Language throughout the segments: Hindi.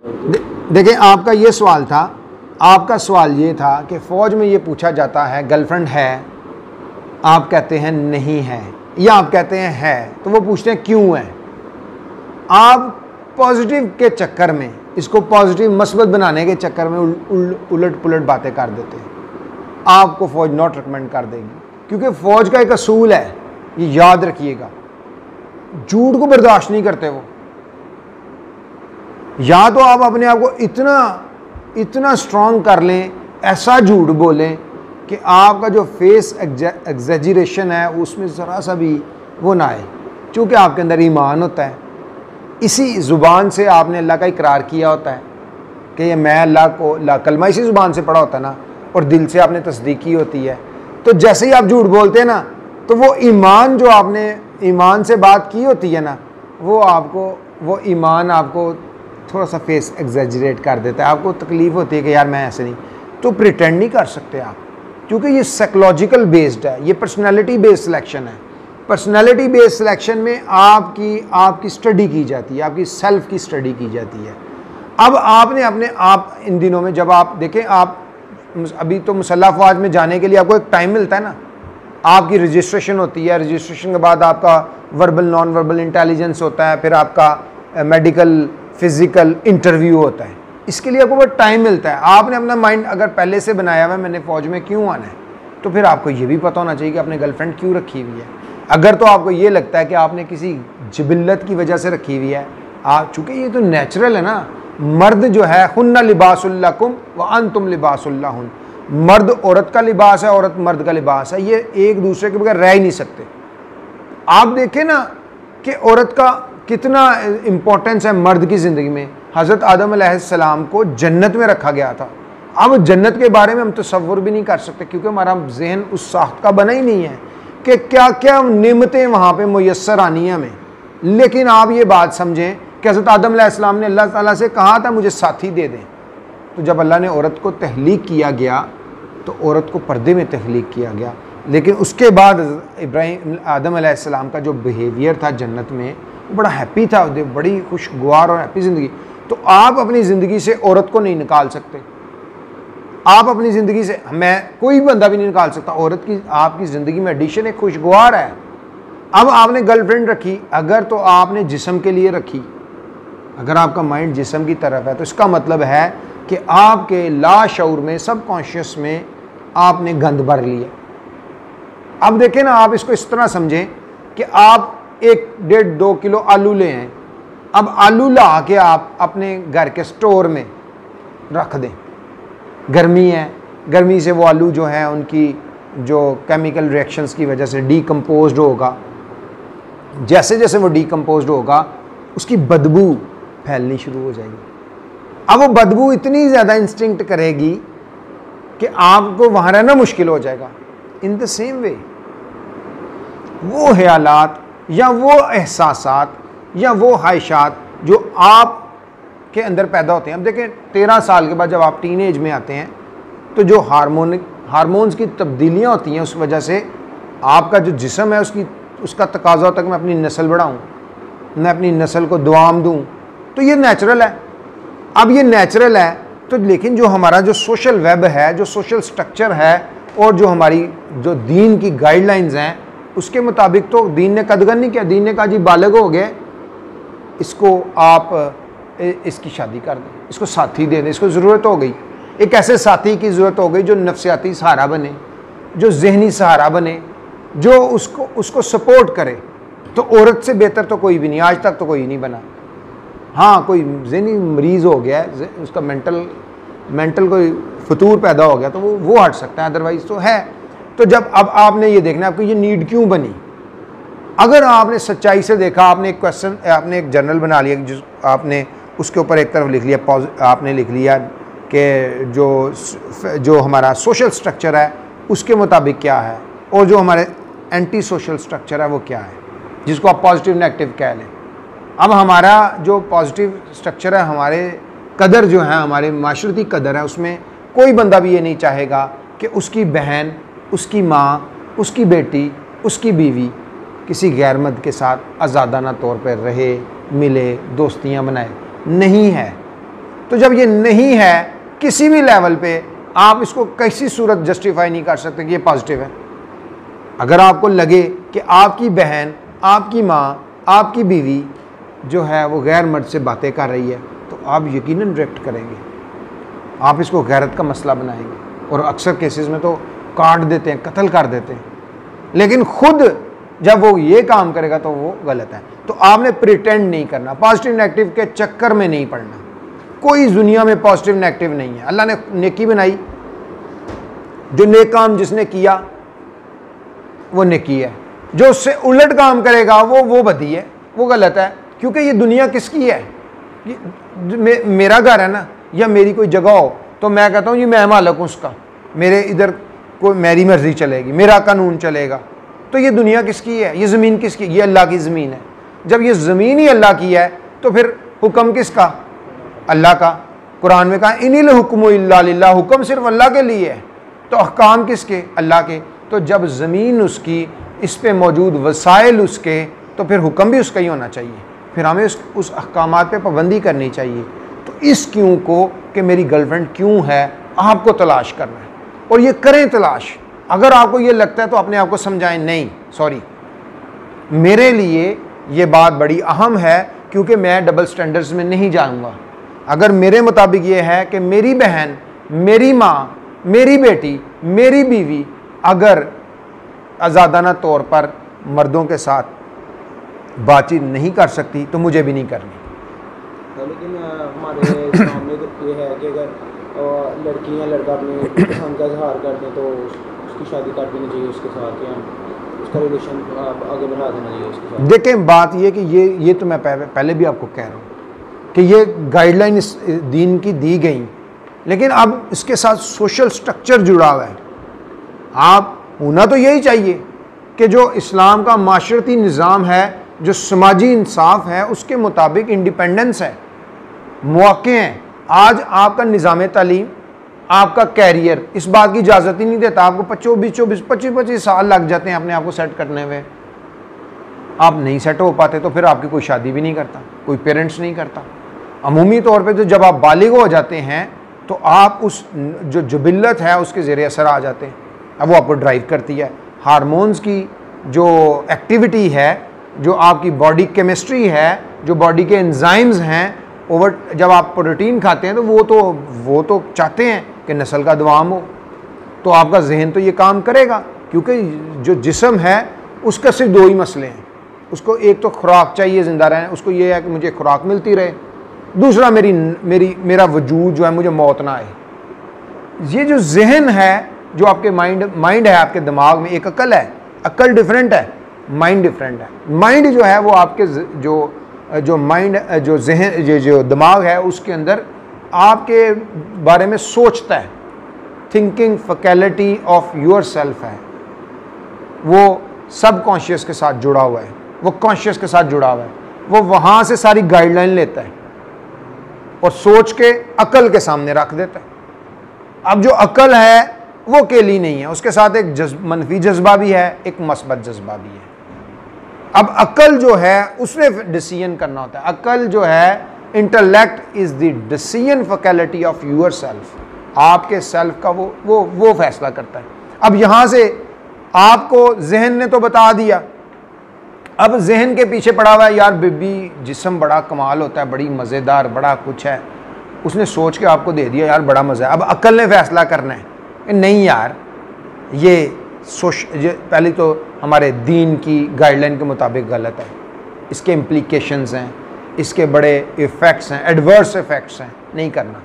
देखिए आपका ये सवाल था, आपका सवाल ये था कि फ़ौज में ये पूछा जाता है गर्लफ्रेंड है, आप कहते हैं नहीं है, या आप कहते हैं है, तो वो पूछते हैं क्यों है। आप पॉजिटिव के चक्कर में, इसको पॉजिटिव मस्बत बनाने के चक्कर में उलट पुलट बातें कर देते हैं। आपको फ़ौज नॉट रिकमेंड कर देगी, क्योंकि फ़ौज का एक असूल है, ये याद रखिएगा, झूठ को बर्दाश्त नहीं करते वो। या तो आप अपने आप को इतना स्ट्रांग कर लें, ऐसा झूठ बोलें कि आपका जो फेस एग्जैजरेशन है उसमें ज़रा सा भी वो ना आए, क्योंकि आपके अंदर ईमान होता है। इसी ज़ुबान से आपने अल्लाह का इकरार किया होता है कि ये मैं अल्लाह को कलमा इसी ज़ुबान से पढ़ा होता है ना, और दिल से आपने तस्दीक की होती है। तो जैसे ही आप झूठ बोलते हैं ना, तो वो ईमान जो आपने ईमान से बात की होती है ना, वो ईमान आपको थोड़ा सा फेस एग्जैजरेट कर देता है। आपको तकलीफ़ होती है कि यार मैं ऐसे नहीं, तो प्रिटेंड नहीं कर सकते आप, क्योंकि ये साइकोलॉजिकल बेस्ड है, ये पर्सनैलिटी बेस्ड सिलेक्शन है। पर्सनैलिटी बेस्ड सिलेक्शन में आपकी स्टडी की जाती है, आपकी सेल्फ की स्टडी की जाती है। अब आपने अपने आप इन दिनों में, जब आप देखें, आप अभी तो मुसल्लह फ़ौज में जाने के लिए आपको एक टाइम मिलता है ना, आपकी रजिस्ट्रेशन होती है, रजिस्ट्रेशन के बाद आपका वर्बल नॉन वर्बल इंटेलिजेंस होता है, फिर आपका मेडिकल फिज़िकल इंटरव्यू होता है। इसके लिए आपको बहुत टाइम मिलता है। आपने अपना माइंड अगर पहले से बनाया हुआ है मैंने फ़ौज में क्यों आना है, तो फिर आपको ये भी पता होना चाहिए कि आपने गर्लफ्रेंड क्यों रखी हुई है। अगर तो आपको ये लगता है कि आपने किसी जिबिल्लत की वजह से रखी हुई है, चूँकि ये तो नेचुरल है ना, मर्द जो है हुन्ना लिबासुल्लकुम व अंतुम लिबासुल्लहुन, मर्द औरत का लिबास है, औरत मर्द का लिबास है, ये एक दूसरे के बगैर रह ही नहीं सकते। आप देखें ना कि औरत का कितना इम्पोर्टेंस है मर्द की ज़िंदगी में। हज़रत आदम अलैहिस्सलाम को जन्नत में रखा गया था। अब जन्नत के बारे में हम तसव्वुर भी नहीं कर सकते, क्योंकि हमारा जहन उस साख्त का बना ही नहीं है कि क्या क्या नेमतें वहाँ पे मुयस्सर आनी है हमें। लेकिन आप ये बात समझें कि हज़रत आदम अलैहिस्सलाम ने अल्लाह ताला से कहा था मुझे साथी दे दें, तो जब अल्लाह ने औरत को तहलीक किया गया तो औरत को पर्दे में तहलीक किया गया। लेकिन उसके बाद आदम अलैहिस्सलाम का जो बिहेवियर था जन्नत में, वो बड़ा हैप्पी था, बड़ी खुशगवार और हैप्पी ज़िंदगी। तो आप अपनी ज़िंदगी से औरत को नहीं निकाल सकते, आप अपनी ज़िंदगी से, मैं कोई बंदा भी नहीं निकाल सकता। औरत की आपकी ज़िंदगी में एडिशन एक खुशगवार है। अब आपने गर्लफ्रेंड रखी, अगर तो आपने जिस्म के लिए रखी, अगर आपका माइंड जिस्म की तरफ है, तो इसका मतलब है कि आपके लाशऊर में, सबकॉन्शियस में आपने गंद भर लिया। अब देखें ना, आप इसको इस तरह समझें कि आप 1-1.5-2 किलो आलू ले हैं। अब आलू ला के आप अपने घर के स्टोर में रख दें, गर्मी है, गर्मी से वो आलू जो है उनकी जो केमिकल रिएक्शंस की वजह से डीकम्पोज्ड होगा। जैसे जैसे वो डीकम्पोज्ड होगा उसकी बदबू फैलनी शुरू हो जाएगी। अब वो बदबू इतनी ज़्यादा इंस्टिंक्ट करेगी कि आपको वहाँ रहना मुश्किल हो जाएगा। इन द सेम वे वो ख्यालात या वो एहसासात या वो ख्वाहिशात जो आप के अंदर पैदा होते हैं, अब देखें 13 साल के बाद जब आप टीन एज में आते हैं, तो जो हार्मोन्स की तब्दीलियाँ होती हैं, उस वजह से आपका जो जिस्म है उसका तकाजा होता है कि मैं अपनी नस्ल बढ़ाऊँ, मैं अपनी नस्ल को दुआम दूँ, तो ये नेचुरल है। अब ये नेचुरल है, तो लेकिन जो हमारा जो सोशल वेब है, जो सोशल स्ट्रक्चर है, और जो हमारी जो दीन की गाइडलाइंस हैं, उसके मुताबिक तो दीन ने कदगन नहीं किया। दीन ने कहा जी बालिग हो गए, इसको आप इसकी शादी कर दें, इसको साथी दे दें, इसको ज़रूरत हो गई, एक ऐसे साथी की ज़रूरत हो गई जो नफ्सियाती सहारा बने, जो जहनी सहारा बने, जो उसको सपोर्ट करे। तो औरत से बेहतर तो कोई भी नहीं, आज तक तो कोई नहीं बना। हाँ, कोई जहनी मरीज़ हो गया है, उसका मेंटल कोई फतूर पैदा हो गया तो वो हट सकता है, अदरवाइज़ तो है। तो जब अब आपने ये देखना आपको ये नीड क्यों बनी। अगर आपने सच्चाई से देखा, आपने एक क्वेश्चन, आपने एक जर्नल बना लिया, जिस आपने उसके ऊपर एक तरफ लिख लिया, आपने लिख लिया कि जो हमारा सोशल स्ट्रक्चर है उसके मुताबिक क्या है, और जो हमारे एंटी सोशल स्ट्रक्चर है वो क्या है, जिसको आप पॉजिटिव नेगेटिव कह लें। अब हमारा जो पॉजिटिव स्ट्रक्चर है, हमारे कदर जो है, हमारे माशरती कदर है, उसमें कोई बंदा भी ये नहीं चाहेगा कि उसकी बहन, उसकी माँ, उसकी बेटी, उसकी बीवी किसी गैर मर्द के साथ आज़ादाना तौर पर रहे, मिले, दोस्तियाँ बनाए। नहीं है। तो जब ये नहीं है किसी भी लेवल पे, आप इसको किसी सूरत जस्टिफाई नहीं कर सकते कि ये पॉजिटिव है। अगर आपको लगे कि आपकी बहन, आपकी माँ, आपकी बीवी जो है वो गैर मर्द से बातें कर रही है, तो आप यकीनन रिएक्ट करेंगे, आप इसको गैरत का मसला बनाएंगे, और अक्सर केसेस में तो काट देते हैं, कत्ल कर देते हैं। लेकिन खुद जब वो ये काम करेगा तो वो गलत है। तो आपने प्रिटेंड नहीं करना, पॉजिटिव नेगेटिव के चक्कर में नहीं पड़ना। कोई दुनिया में पॉजिटिव नेगेटिव नहीं है। अल्लाह ने नेकी बनाई, जो नेक काम जिसने किया वो नेकी है, जो उससे उलट काम करेगा वो बदी है, वो गलत है। क्योंकि ये दुनिया किसकी है? मेरा घर है ना, या मेरी कोई जगह हो तो मैं कहता हूँ जी मैं मालिक हूँ उसका, मेरे इधर कोई मेरी मर्जी चलेगी, मेरा कानून चलेगा। तो ये दुनिया किसकी है? ये ज़मीन किसकी? ये अल्लाह की ज़मीन है। जब ये ज़मीन ही अल्लाह की है तो फिर हुक्म किसका? अल्लाह का। कुरान में कहा इनिल हुक्मु इल्ला लिल्लाह, हुक्म सिर्फ अल्लाह के लिए है। तो अहकाम किसके? अल्लाह के। तो जब ज़मीन उसकी, इस पे मौजूद वसाइल उसके, तो फिर हुक्म भी उसका ही होना चाहिए। फिर हमें उस अहकामात पे पाबंदी करनी चाहिए। तो इस क्यों को कि मेरी गर्लफ्रेंड क्यों है, आपको तलाश करना है, और ये करें तलाश। अगर आपको ये लगता है तो अपने आप को समझाएं, नहीं सॉरी, मेरे लिए ये बात बड़ी अहम है, क्योंकि मैं डबल स्टैंडर्ड्स में नहीं जाऊंगा। अगर मेरे मुताबिक ये है कि मेरी बहन, मेरी माँ, मेरी बेटी, मेरी बीवी अगर आज़ादाना तौर पर मर्दों के साथ बातचीत नहीं कर सकती तो मुझे भी नहीं करनी। लेकिन हमारे सामने तो ये है कि अगर लड़की या लड़का अपने पसंद का इजहार कर दें तो उसकी शादी कर देनी चाहिए उसके साथ, या उसका रिलेशन आगे बढ़ा देना चाहिए उसके साथ। देखें, बात ये कि ये तो मैं पहले भी आपको कह रहा हूँ कि ये गाइडलाइन इस दीन की दी गई, लेकिन अब इसके साथ सोशल स्ट्रक्चर जुड़ा हुआ है। आप होना तो यही चाहिए कि जो इस्लाम का माशरती निज़ाम है, जो समाजी इंसाफ है, उसके मुताबिक इंडिपेंडेंस है, मौके हैं। आज आपका निज़ाम तालीम, आपका कैरियर इस बात की इजाज़त ही नहीं देता। आपको 25 साल लग जाते हैं अपने आप को सेट करने में। आप नहीं सेट हो पाते तो फिर आपकी कोई शादी भी नहीं करता, कोई पेरेंट्स नहीं करता। अमूमी तौर पे तो जब आप बालिग हो जाते हैं तो आप उस जो जबिल्लत है उसके ज़रिए असर आ जाते हैं। अब वो आपको ड्राइव करती है। हार्मोन्स की जो एक्टिविटी है, जो आपकी बॉडी केमिस्ट्री है, जो बॉडी के एंजाइम्स हैं, ओवर जब आप प्रोटीन खाते हैं तो वो तो चाहते हैं कि नस्ल का दवाम हो। तो आपका जहन तो ये काम करेगा, क्योंकि जो जिस्म है उसका सिर्फ दो ही मसले हैं। उसको एक तो खुराक चाहिए ज़िंदा रहने, उसको ये है कि मुझे खुराक मिलती रहे। दूसरा मेरा वजूद जो है मुझे मौत ना आए। ये जो जहन है, जो आपके माइंड है आपके दिमाग में, एक अकल है, अकल डिफरेंट है, माइंड डिफरेंट है। माइंड जो है वो आपके जो माइंड जो जहन जो दिमाग है उसके अंदर आपके बारे में सोचता है। Thinking faculty of your self है, वो सब कॉन्शियस के साथ जुड़ा हुआ है, वो कॉन्शियस के साथ जुड़ा हुआ है। वो वहाँ से सारी गाइडलाइन लेता है और सोच के अकल के सामने रख देता है। अब जो अकल है वो अकेली नहीं है, उसके साथ एक मनफी जज्बा भी है, एक मस्बत जज्बा भी है। अब अकल जो है उसने डिसीजन करना होता है। अकल जो है, intellect is the decision faculty of your self, आपके सेल्फ का वो फैसला करता है। अब यहाँ से आपको जहन ने तो बता दिया, अब जहन के पीछे पड़ा हुआ है यार बेबी जिस्म बड़ा कमाल होता है, बड़ी मज़ेदार, बड़ा कुछ है, उसने सोच के आपको दे दिया यार बड़ा मज़ा है। अब अकल ने फैसला करना है नहीं यार ये पहले तो हमारे दीन की गाइडलाइन के मुताबिक गलत है, इसके इम्प्लीकेशंस हैं, इसके बड़े इफ़ेक्ट्स हैं, एडवर्स इफ़ेक्ट्स हैं, नहीं करना,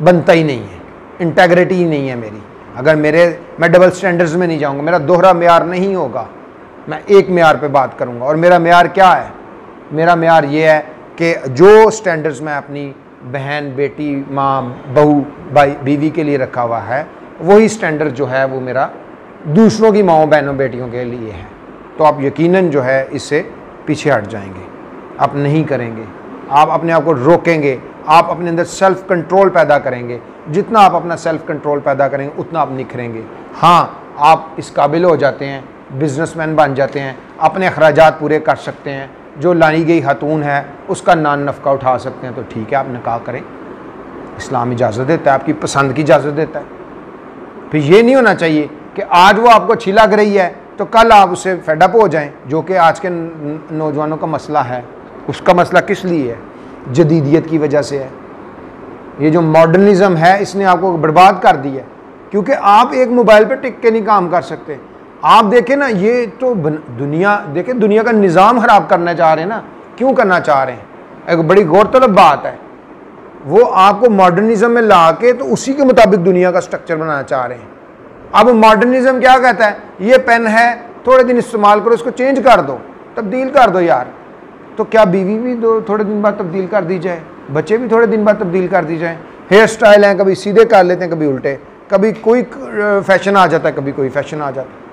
बनता ही नहीं है, इंटेग्रिटी ही नहीं है मेरी। अगर मैं डबल स्टैंडर्ड्स में नहीं जाऊंगा, मेरा दोहरा मेयार नहीं होगा, मैं एक मेयार पे बात करूंगा। और मेरा मेयार क्या है? मेरा मेयार ये है कि जो स्टैंडर्ड्स मैं अपनी बहन, बेटी, माँ, बहू, भाई, बीवी के लिए रखा हुआ है, वही स्टैंडर्ड जो है वो मेरा दूसरों की माँओं, बहनों, बेटियों के लिए है। तो आप यकीनन जो है इससे पीछे हट जाएंगे, आप नहीं करेंगे, आप अपने आप को रोकेंगे, आप अपने अंदर सेल्फ कंट्रोल पैदा करेंगे। जितना आप अपना सेल्फ कंट्रोल पैदा करेंगे उतना आप निखरेंगे। हाँ, आप इस काबिल हो जाते हैं, बिजनेसमैन बन जाते हैं, अपने अखराजात पूरे कर सकते हैं, जो लाई गई खातून है उसका नान नफ़का उठा सकते हैं, तो ठीक है आप निकाह करें, इस्लाम इजाज़त देता है, आपकी पसंद की इजाज़त देता है। फिर ये नहीं होना चाहिए कि आज वो आपको अच्छी लग रही है तो कल आप उससे फेडअप हो जाएं, जो कि आज के नौजवानों का मसला है। उसका मसला किस लिए है? जदीदियत की वजह से है। ये जो मॉडर्निज़म है इसने आपको बर्बाद कर दिया है, क्योंकि आप एक मोबाइल पे टिक के नहीं काम कर सकते। आप देखें ना, ये तो दुनिया देखें, दुनिया का निज़ाम ख़राब करना चाह रहे हैं ना। क्यों करना चाह रहे हैं? एक बड़ी गौरतलब बात है, वो आपको मॉडर्निज़म में ला के तो उसी के मुताबिक दुनिया का स्ट्रक्चर बनाना चाह रहे हैं। अब मॉडर्निज़म क्या कहता है? ये पेन है, थोड़े दिन इस्तेमाल करो, इसको चेंज कर दो, तब्दील कर दो यार। तो क्या बीवी भी थोड़े दिन बाद तब्दील कर दी जाए? बच्चे भी थोड़े दिन बाद तब्दील कर दी जाए? हेयर स्टाइल हैं, कभी सीधे कर लेते हैं, कभी उल्टे, कभी कोई फैशन आ जाता है, कभी कोई फैशन आ जाता है।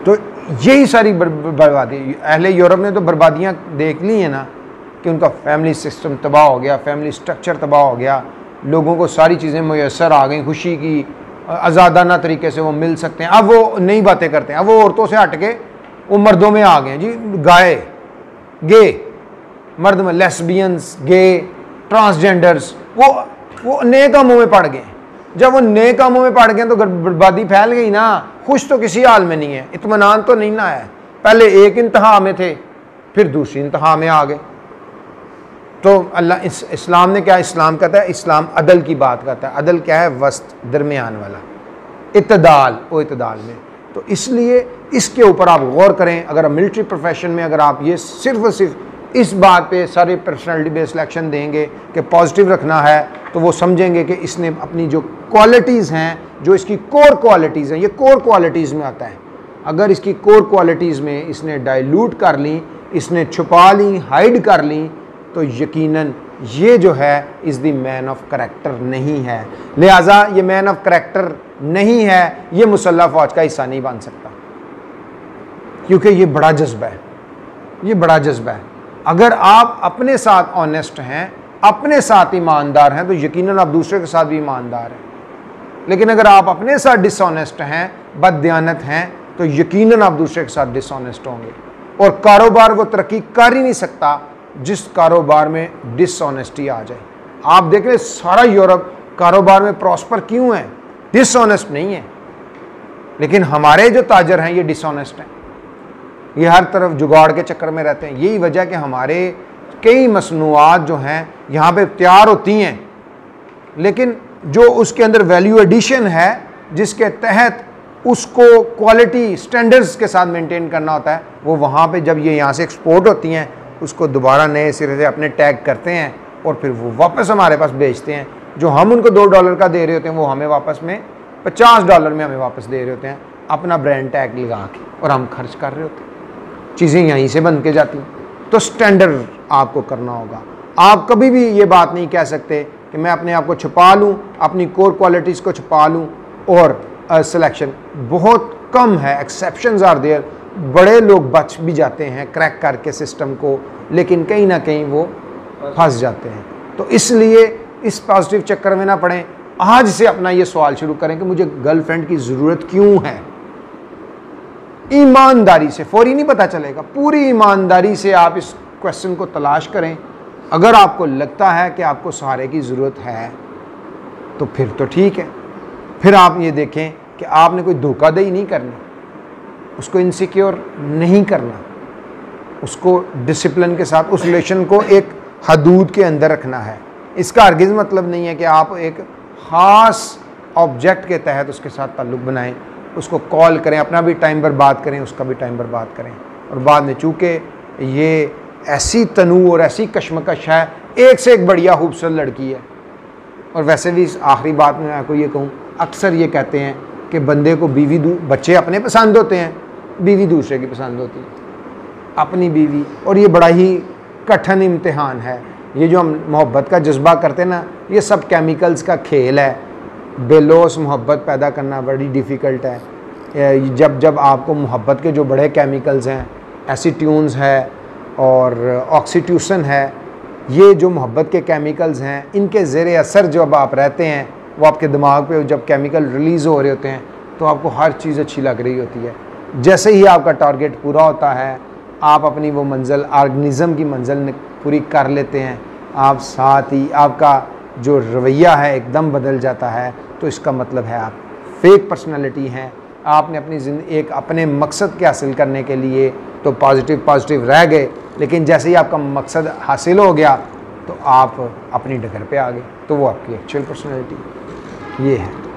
तो यही सारी बर्बादी, अहले यूरोप ने तो बर्बादियाँ देख ली हैं ना, कि उनका फैमिली सिस्टम तबाह हो गया, फैमिली स्ट्रक्चर तबाह हो गया, लोगों को सारी चीज़ें मुयस्सर आ गई, खुशी की आज़ादाना तरीके से वो मिल सकते हैं। अब वो नई बातें करते हैं, अब वो औरतों से हट के वो मर्दों में आ गए जी। गाय, गे, मर्द में लेस्बियंस, गे, ट्रांसजेंडर्स, वो नए कामों में पड़ गए। जब वो नए कामों में पड़ गए तो बर्बादी फैल गई ना। खुश तो किसी हाल में नहीं है, इत्मीनान तो नहीं ना है। पहले एक इंतहा में थे, फिर दूसरी इंतहा में आ गए। तो अल्लाह इस्लाम ने क्या, इस्लाम कहता है, इस्लाम अदल की बात करता है। अदल क्या है? वस्त, दरमियान वाला, इत्तदाल, वो इत्तदाल में। तो इसलिए इसके ऊपर आप गौर करें। अगर आप मिलिट्री प्रोफेशन में अगर आप ये सिर्फ और सिर्फ इस बात पे सारे पर्सनैलिटी बेस्ड सिलेक्शन देंगे कि पॉजिटिव रखना है, तो वो समझेंगे कि इसने अपनी जो क्वालिटीज़ हैं, जो इसकी कोर क्वालिटीज़ हैं, ये कोर क्वालिटीज़ में आता है। अगर इसकी कोर क्वालिटीज़ में इसने डाइल्यूट कर ली, इसने छुपा ली, हाइड कर ली, तो यकीनन ये जो है is the man of character नहीं है। लिहाजा ये मैन ऑफ करैक्टर नहीं है, ये मुसल्लह फ़ौज का हिस्सा नहीं बन सकता, क्योंकि ये बड़ा जज्बा है, ये बड़ा जज्बा है। अगर आप अपने साथ ऑनेस्ट हैं, अपने साथ ईमानदार हैं, तो यकीनन आप दूसरे के साथ भी ईमानदार हैं। लेकिन अगर आप अपने साथ डिसऑनेस्ट हैं, बददियानत हैं, तो यकीनन आप दूसरे के साथ डिसऑनेस्ट होंगे। और कारोबार वो तरक्की कर ही नहीं सकता जिस कारोबार में डिसऑनेस्टी आ जाए। आप देख रहे सारा यूरोप कारोबार में प्रॉस्पर क्यों है? डिसऑनेस्ट नहीं है। लेकिन हमारे जो ताजर हैं ये डिसऑनेस्ट हैं, ये हर तरफ जुगाड़ के चक्कर में रहते हैं। यही वजह कि हमारे कई मसनूआत जो हैं यहाँ पे तैयार होती हैं, लेकिन जो उसके अंदर वैल्यू एडिशन है, जिसके तहत उसको क्वालिटी स्टैंडर्ड्स के साथ मेंटेन करना होता है, वो वहाँ पे जब ये यहाँ से एक्सपोर्ट होती हैं, उसको दोबारा नए सिरे से अपने टैग करते हैं और फिर वो वापस हमारे पास बेचते हैं। जो हम उनको $2 का दे रहे होते हैं, वो हमें वापस में $50 में हमें वापस दे रहे होते हैं, अपना ब्रांड टैग लगा के, और हम खर्च कर रहे होते हैं। चीज़ें यहीं से बन के जाती हैं। तो स्टैंडर्ड आपको करना होगा। आप कभी भी ये बात नहीं कह सकते कि मैं अपने आप को छुपा लूँ, अपनी कोर क्वालिटीज़ को छुपा लूँ, और सिलेक्शन बहुत कम है, एक्सेप्शंस आर देयर। बड़े लोग बच भी जाते हैं क्रैक करके सिस्टम को, लेकिन कहीं ना कहीं वो फंस जाते हैं। तो इसलिए इस पॉजिटिव चक्कर में ना पड़ें। आज से अपना ये सवाल शुरू करें कि मुझे गर्लफ्रेंड की ज़रूरत क्यों है। ईमानदारी से, फौरी नहीं पता चलेगा, पूरी ईमानदारी से आप इस क्वेश्चन को तलाश करें। अगर आपको लगता है कि आपको सहारे की ज़रूरत है तो फिर तो ठीक है। फिर आप ये देखें कि आपने कोई धोखाधड़ी नहीं करनी, उसको इनसिक्योर नहीं करना, उसको डिसिप्लिन के साथ उस रिलेशन को एक हदूद के अंदर रखना है। इसका हरगिज़ मतलब नहीं है कि आप एक ख़ास ऑब्जेक्ट के तहत उसके साथ ताल्लुक़ बनाएं, उसको कॉल करें, अपना भी टाइम बर्बाद करें, उसका भी टाइम बर्बाद करें। और बाद में चूँकि ये ऐसी तनू और ऐसी कशमकश है, एक से एक बढ़िया खूबसूरत लड़की है। और वैसे भी इस आखिरी बात में आपको ये कहूँ, अक्सर ये कहते हैं कि बंदे को बच्चे अपने पसंद होते हैं, बीवी दूसरे की पसंद होती है, अपनी बीवी। और ये बड़ा ही कठिन इम्तिहान है। ये जो हम मोहब्बत का जज्बा करते हैं ना, ये सब केमिकल्स का खेल है। बेलोस मोहब्बत पैदा करना बड़ी डिफ़िकल्ट है। जब आपको मोहब्बत के जो बड़े केमिकल्स हैं, एसीट्यून्स है और ऑक्सीटोसिन है, ये जो मोहब्बत के केमिकल्स हैं, इनके ज़ेरे असर जब आप रहते हैं, वो आपके दिमाग पे जब केमिकल रिलीज़ हो रहे होते हैं, तो आपको हर चीज़ अच्छी लग रही होती है। जैसे ही आपका टारगेट पूरा होता है, आप अपनी वो मंजिल, ऑर्गेनिज़म की मंजिल पूरी कर लेते हैं, आप साथ ही आपका जो रवैया है एकदम बदल जाता है, तो इसका मतलब है आप फेक पर्सनालिटी हैं। आपने अपनी ज़िंदगी एक अपने मकसद के हासिल करने के लिए तो पॉजिटिव रह गए, लेकिन जैसे ही आपका मकसद हासिल हो गया तो आप अपनी डगर पे आ गए, तो वो आपकी एक्चुअल पर्सनालिटी ये है।